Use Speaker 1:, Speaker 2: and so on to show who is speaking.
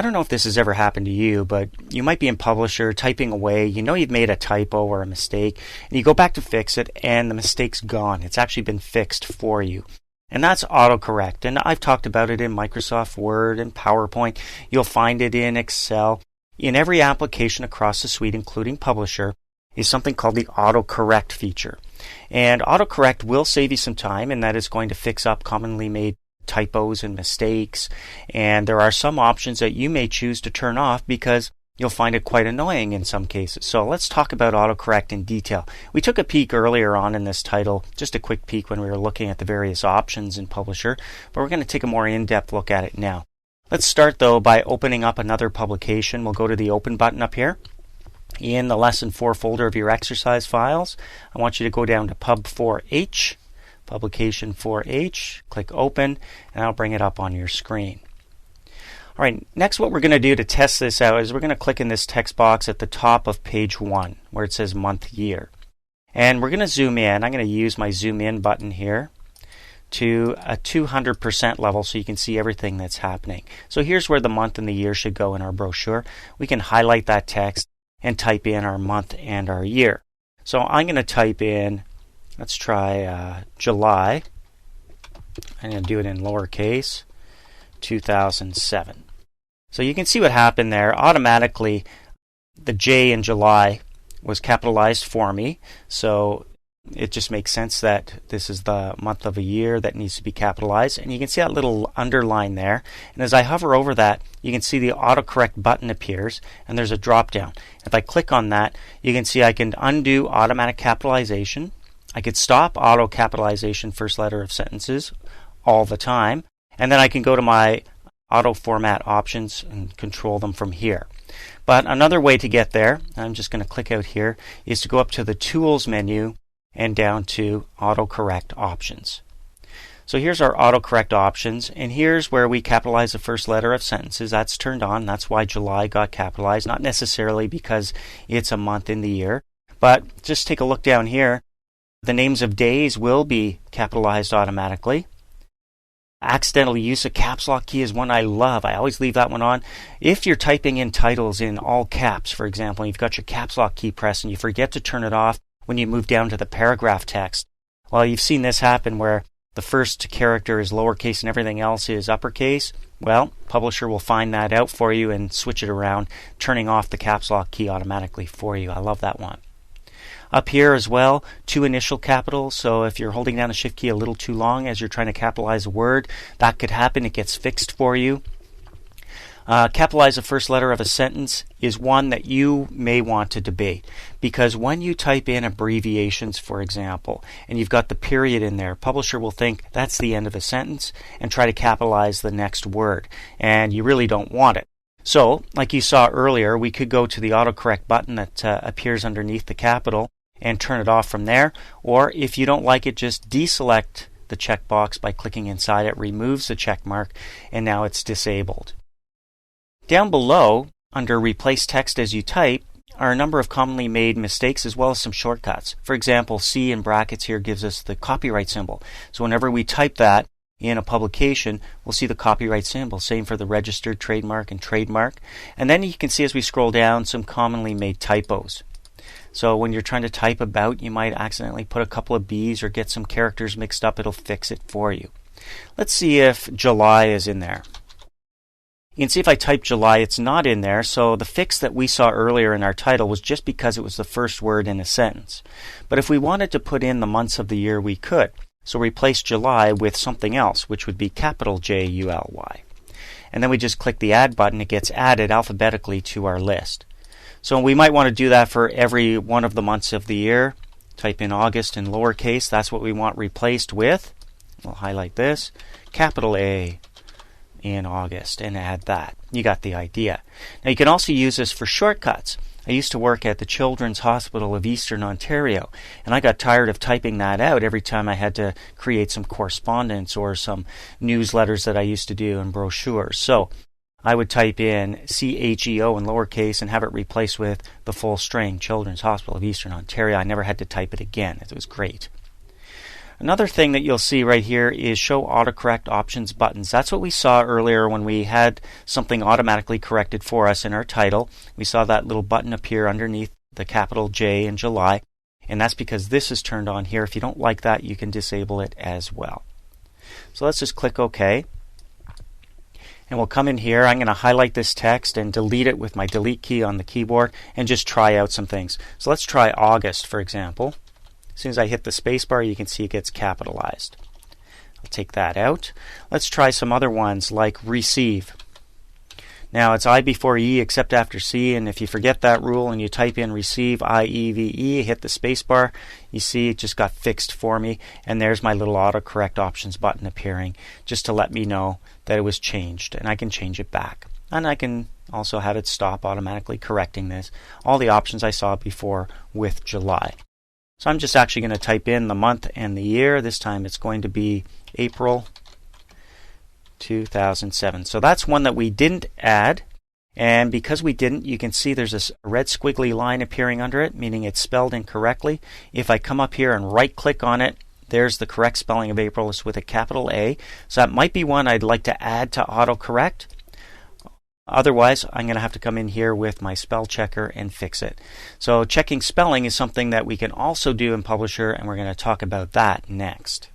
Speaker 1: I don't know if this has ever happened to you, but you might be in Publisher typing away, you know you've made a typo or a mistake, and you go back to fix it and the mistake's gone. It's actually been fixed for you. And that's autocorrect. And I've talked about it in Microsoft Word and PowerPoint. You'll find it in Excel. In every application across the suite, including Publisher, is something called the autocorrect feature. And autocorrect will save you some time, and that is going to fix up commonly made typos and mistakes. And there are some options that you may choose to turn off because you'll find it quite annoying in some cases. So let's talk about autocorrect in detail. We took a peek earlier on in this title, just a quick peek when we were looking at the various options in Publisher, but we're going to take a more in-depth look at it now. Let's start though by opening up another publication. We'll go to the Open button up here. In the Lesson 4 folder of your exercise files, I want you to go down to Pub 4H, Publication 4H, click Open, and I'll bring it up on your screen. All right, next what we're going to do to test this out is we're going to click in this text box at the top of page 1 where it says month year. And we're going to zoom in. I'm going to use my zoom in button here to a 200% level so you can see everything that's happening. So here's where the month and the year should go in our brochure. We can highlight that text and type in our month and our year. So I'm going to type in, let's try July. I'm going to do it in lowercase, 2007. So you can see what happened there. Automatically, the J in July was capitalized for me. So it just makes sense that this is the month of a year that needs to be capitalized. And you can see that little underline there. And as I hover over that, you can see the autocorrect button appears and there's a drop down. If I click on that, you can see I can undo automatic capitalization. I could stop auto capitalization first letter of sentences all the time. And then I can go to my auto format options and control them from here. But another way to get there, I'm just going to click out here, is to go up to the Tools menu and down to autocorrect options. So here's our autocorrect options, and here's where we capitalize the first letter of sentences. That's turned on. That's why July got capitalized, not necessarily because it's a month in the year, but just take a look down here. The names of days will be capitalized automatically. Accidental use of caps lock key is one I love. I always leave that one on. If you're typing in titles in all caps, for example, and you've got your caps lock key pressed and you forget to turn it off when you move down to the paragraph text, well, you've seen this happen where the first character is lowercase and everything else is uppercase. Well, Publisher will find that out for you and switch it around, turning off the caps lock key automatically for you. I love that one. Up here as well, 2 initial capitals, so if you're holding down the shift key a little too long as you're trying to capitalize a word, that could happen. It gets fixed for you. Capitalize the first letter of a sentence is one that you may want to debate, because when you type in abbreviations, for example, and you've got the period in there, Publisher will think that's the end of a sentence and try to capitalize the next word, and you really don't want it. So, like you saw earlier, we could go to the autocorrect button that appears underneath the capital and turn it off from there, or if you don't like it, just deselect the checkbox by clicking inside it, removes the check mark, and now it's disabled. Down below, under Replace Text as you type, are a number of commonly made mistakes as well as some shortcuts. For example, C in brackets here gives us the copyright symbol. So whenever we type that in a publication, we'll see the copyright symbol. Same for the registered trademark and trademark. And then you can see as we scroll down some commonly made typos. So when you're trying to type about, you might accidentally put a couple of B's or get some characters mixed up. It'll fix it for you. Let's see if July is in there. You can see if I type July, it's not in there. So the fix that we saw earlier in our title was just because it was the first word in a sentence. But if we wanted to put in the months of the year, we could. So replace July with something else, which would be capital J-U-L-Y. And then we just click the Add button. It gets added alphabetically to our list. So we might want to do that for every one of the months of the year. Type in August in lowercase. That's what we want replaced with. We'll highlight this. Capital A in August and add that. You got the idea. Now you can also use this for shortcuts. I used to work at the Children's Hospital of Eastern Ontario, and I got tired of typing that out every time I had to create some correspondence or some newsletters that I used to do and brochures. So I would type in CHEO in lowercase and have it replaced with the full string, Children's Hospital of Eastern Ontario. I never had to type it again. It was great. Another thing that you'll see right here is show autocorrect options buttons. That's what we saw earlier when we had something automatically corrected for us in our title. We saw that little button appear underneath the capital J in July, and that's because this is turned on here. If you don't like that, you can disable it as well. So let's just click OK. And we'll come in here. I'm going to highlight this text and delete it with my delete key on the keyboard and just try out some things. So let's try August, for example. As soon as I hit the spacebar, you can see it gets capitalized. I'll take that out. Let's try some other ones like receive. Now it's I before E except after C, and if you forget that rule and you type in receive IEVE, hit the spacebar, you see it just got fixed for me, and there's my little autocorrect options button appearing just to let me know that it was changed, and I can change it back. And I can also have it stop automatically correcting this. All the options I saw before with July. So I'm just actually going to type in the month and the year. This time it's going to be April 2007. So that's one that we didn't add, and because we didn't, you can see there's this red squiggly line appearing under it, meaning it's spelled incorrectly. If I come up here and right click on it, there's the correct spelling of April. It's with a capital A. So that might be one I'd like to add to autocorrect. Otherwise, I'm going to have to come in here with my spell checker and fix it. So checking spelling is something that we can also do in Publisher, and we're going to talk about that next.